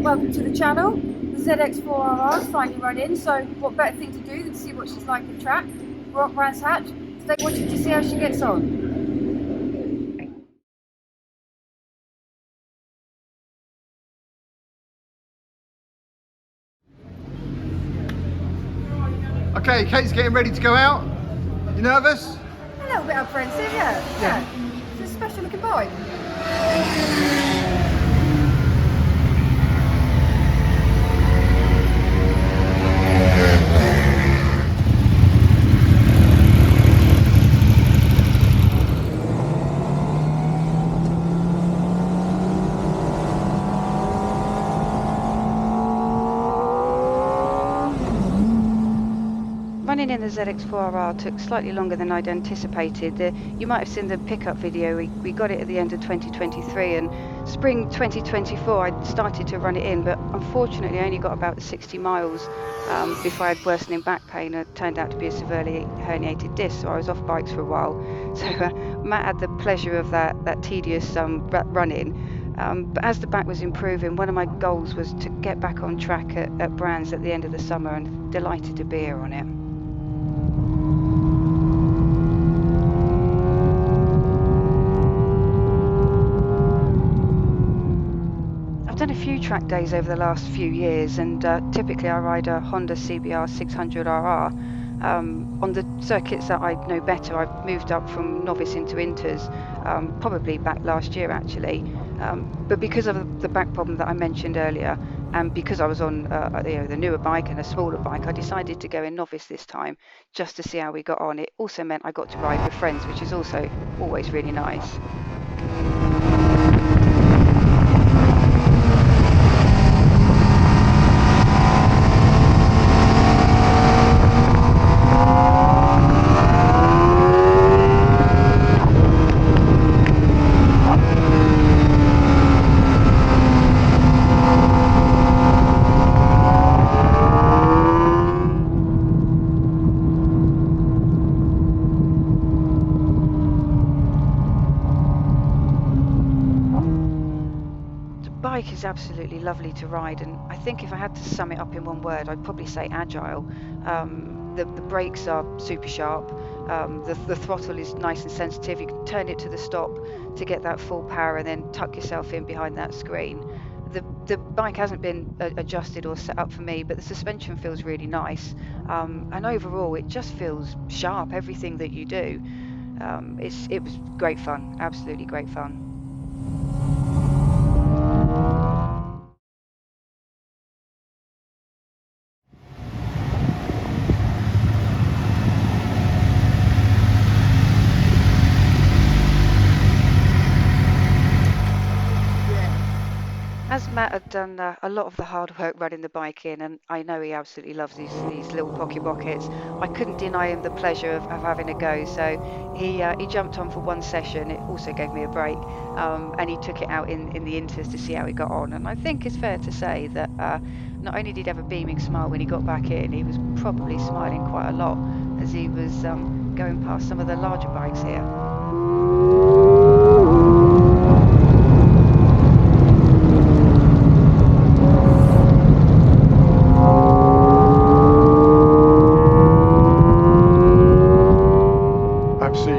Welcome to the channel. The ZX4RR is finally run in, so what better thing to do than see what she's like at track. We're at Brands Hatch. Today I want you to see how she gets on. Okay, Kate's getting ready to go out. You nervous? A little bit apprehensive, yeah. It's a special looking bike. Running in the ZX4RR took slightly longer than I'd anticipated. You might have seen the pickup video. We got it at the end of 2023, and spring 2024 I started to run it in, but unfortunately I only got about 60 miles before I had worsening back pain. It turned out to be a severely herniated disc, so I was off bikes for a while. So Matt had the pleasure of that tedious run-in. But as the back was improving, one of my goals was to get back on track at Brands at the end of the summer, and delighted to be here on it. I've done a few track days over the last few years, and typically I ride a Honda ZX4RR. On the circuits that I know better, I've moved up from novice into inters, probably back last year actually. But because of the back problem that I mentioned earlier, and because I was on the newer bike and a smaller bike, I decided to go in novice this time just to see how we got on. It also meant I got to ride with friends, which is also always really nice. Bike is absolutely lovely to ride, and I think if I had to sum it up in one word, I'd probably say agile. The brakes are super sharp. The throttle is nice and sensitive. You can turn it to the stop to get that full power and then tuck yourself in behind that screen. The bike hasn't been adjusted or set up for me, but the suspension feels really nice, and overall it just feels sharp, everything that you do. It was great fun, absolutely great fun. As Matt had done a lot of the hard work running the bike in, and I know he absolutely loves these little pocket rockets, I couldn't deny him the pleasure of having a go. So he jumped on for one session. It also gave me a break, and he took it out in the inters to see how he got on. And I think it's fair to say that not only did he have a beaming smile when he got back in, he was probably smiling quite a lot as he was going past some of the larger bikes here.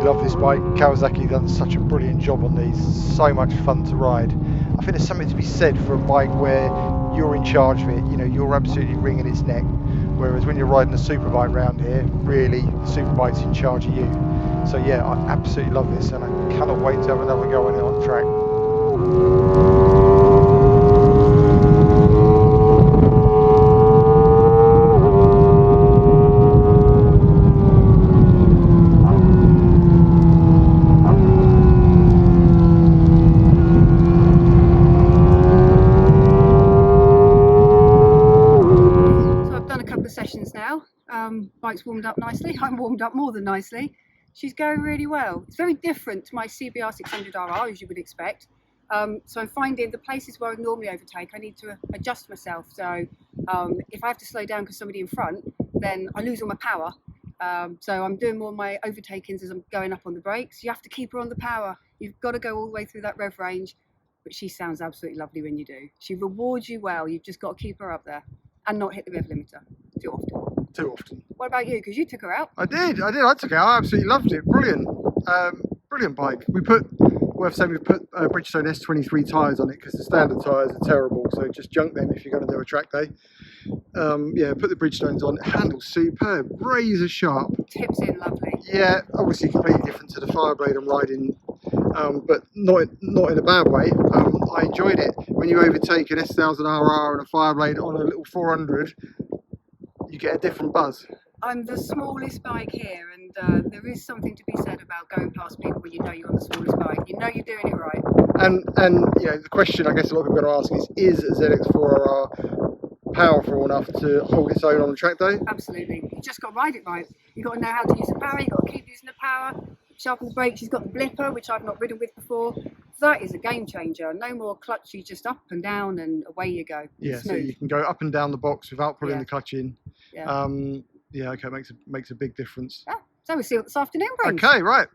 Love this bike. Kawasaki done such a brilliant job on these. So much fun to ride. I think there's something to be said for a bike where you're in charge of it. You know, you're absolutely wringing its neck. Whereas when you're riding a superbike round here, really, the superbike's in charge of you. So yeah, I absolutely love this, and I cannot wait to have another go on it on track. Sessions now. Bike's warmed up nicely. I'm warmed up more than nicely. She's going really well. It's very different to my CBR600RR, as you would expect. So I'm finding the places where I normally overtake, I need to adjust myself. So if I have to slow down because somebody in front, then I lose all my power. So I'm doing more of my overtakings as I'm going up on the brakes. You have to keep her on the power. You've got to go all the way through that rev range. but she sounds absolutely lovely when you do. She rewards you well. You've just got to keep her up there and not hit the rev limiter too often. Too often. What about you? Because you took her out. I did. I took it out. I absolutely loved it. Brilliant. Brilliant bike. Worth saying, we put Bridgestone S23 tyres on it because the standard tyres are terrible. So just junk them if you're going to do a track day. Yeah, put the Bridgestones on. Handles superb. Razor sharp. Tips in lovely. Yeah, obviously completely different to the Fireblade I'm riding, but not in a bad way. I enjoyed it. When you overtake an S1000RR and a Fireblade on a little 400, you get a different buzz. I'm the smallest bike here, and there is something to be said about going past people when you know you're on the smallest bike. You know you're doing it right. And you know, the question I guess a lot of people are going to ask is a ZX4RR powerful enough to hold its own on the track day? Absolutely. You just got to ride it right. You've got to know how to use the power, you've got to keep using the power, sharpen the brakes. She's got the blipper, which I've not ridden with before. That is a game changer. No more clutchy, just up and down and away you go. Yeah, Smooth. so you can go up and down the box without pulling Yeah. the clutch in. Yeah. Yeah, okay, makes a big difference. Yeah. So we'll see what this afternoon brings. Okay, right.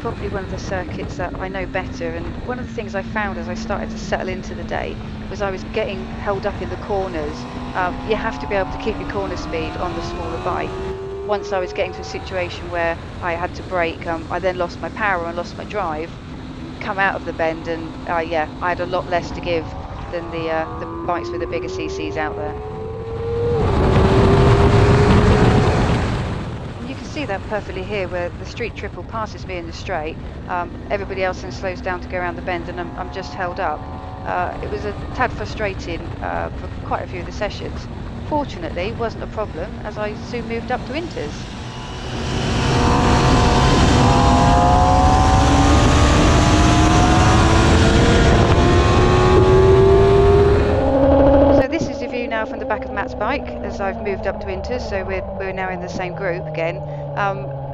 Probably one of the circuits that I know better, and one of the things I found as I started to settle into the day was I was getting held up in the corners. You have to be able to keep your corner speed on the smaller bike. Once I was getting to a situation where I had to brake, I then lost my power and lost my drive, come out of the bend, and yeah, I had a lot less to give than the bikes with the bigger CCs out there. See that perfectly here, where the street triple passes me in the straight. Everybody else then slows down to go around the bend, and I'm just held up. It was a tad frustrating for quite a few of the sessions. Fortunately, it wasn't a problem, as I soon moved up to inters. So this is the view now from the back of Matt's bike as I've moved up to inters, so we're now in the same group again.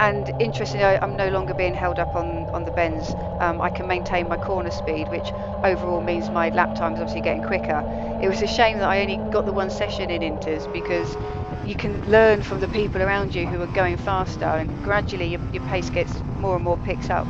And interestingly, I'm no longer being held up on the bends. I can maintain my corner speed, which overall means my lap time is obviously getting quicker. It was a shame that I only got the one session in inters, because you can learn from the people around you who are going faster, and gradually your pace gets more and more picks up.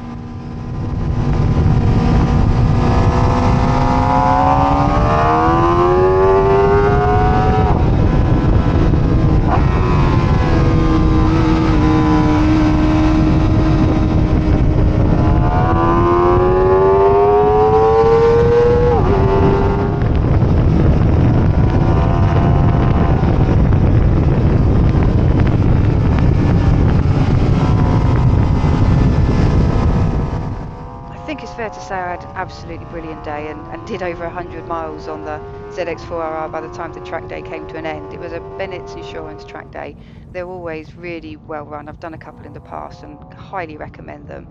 I had an absolutely brilliant day and did over 100 miles on the ZX4RR by the time the track day came to an end. It was a Bennett's Insurance track day. They're always really well run. I've done a couple in the past and highly recommend them.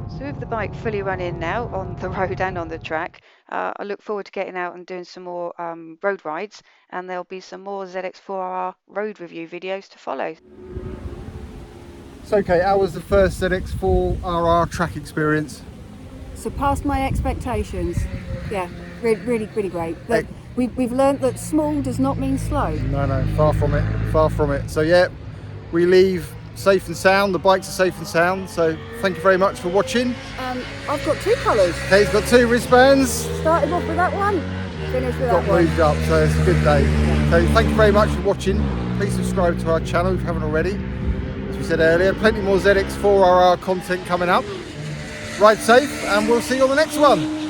So with the bike fully running now on the road and on the track, I look forward to getting out and doing some more road rides, and there'll be some more ZX4RR road review videos to follow. So okay, how was the first ZX4RR track experience? Surpassed my expectations. Yeah, really great. But we've learned that small does not mean slow. No, far from it. So yeah, we leave safe and sound. The bikes are safe and sound. So thank you very much for watching. I've got two colours. Kate's got two wristbands. Starting off with that one. Finished with got that one. moved up, so it's a good day. So thank you very much for watching. Please subscribe to our channel if you haven't already. As we said earlier, plenty more ZX4RR content coming up. Ride safe, and we'll see you on the next one.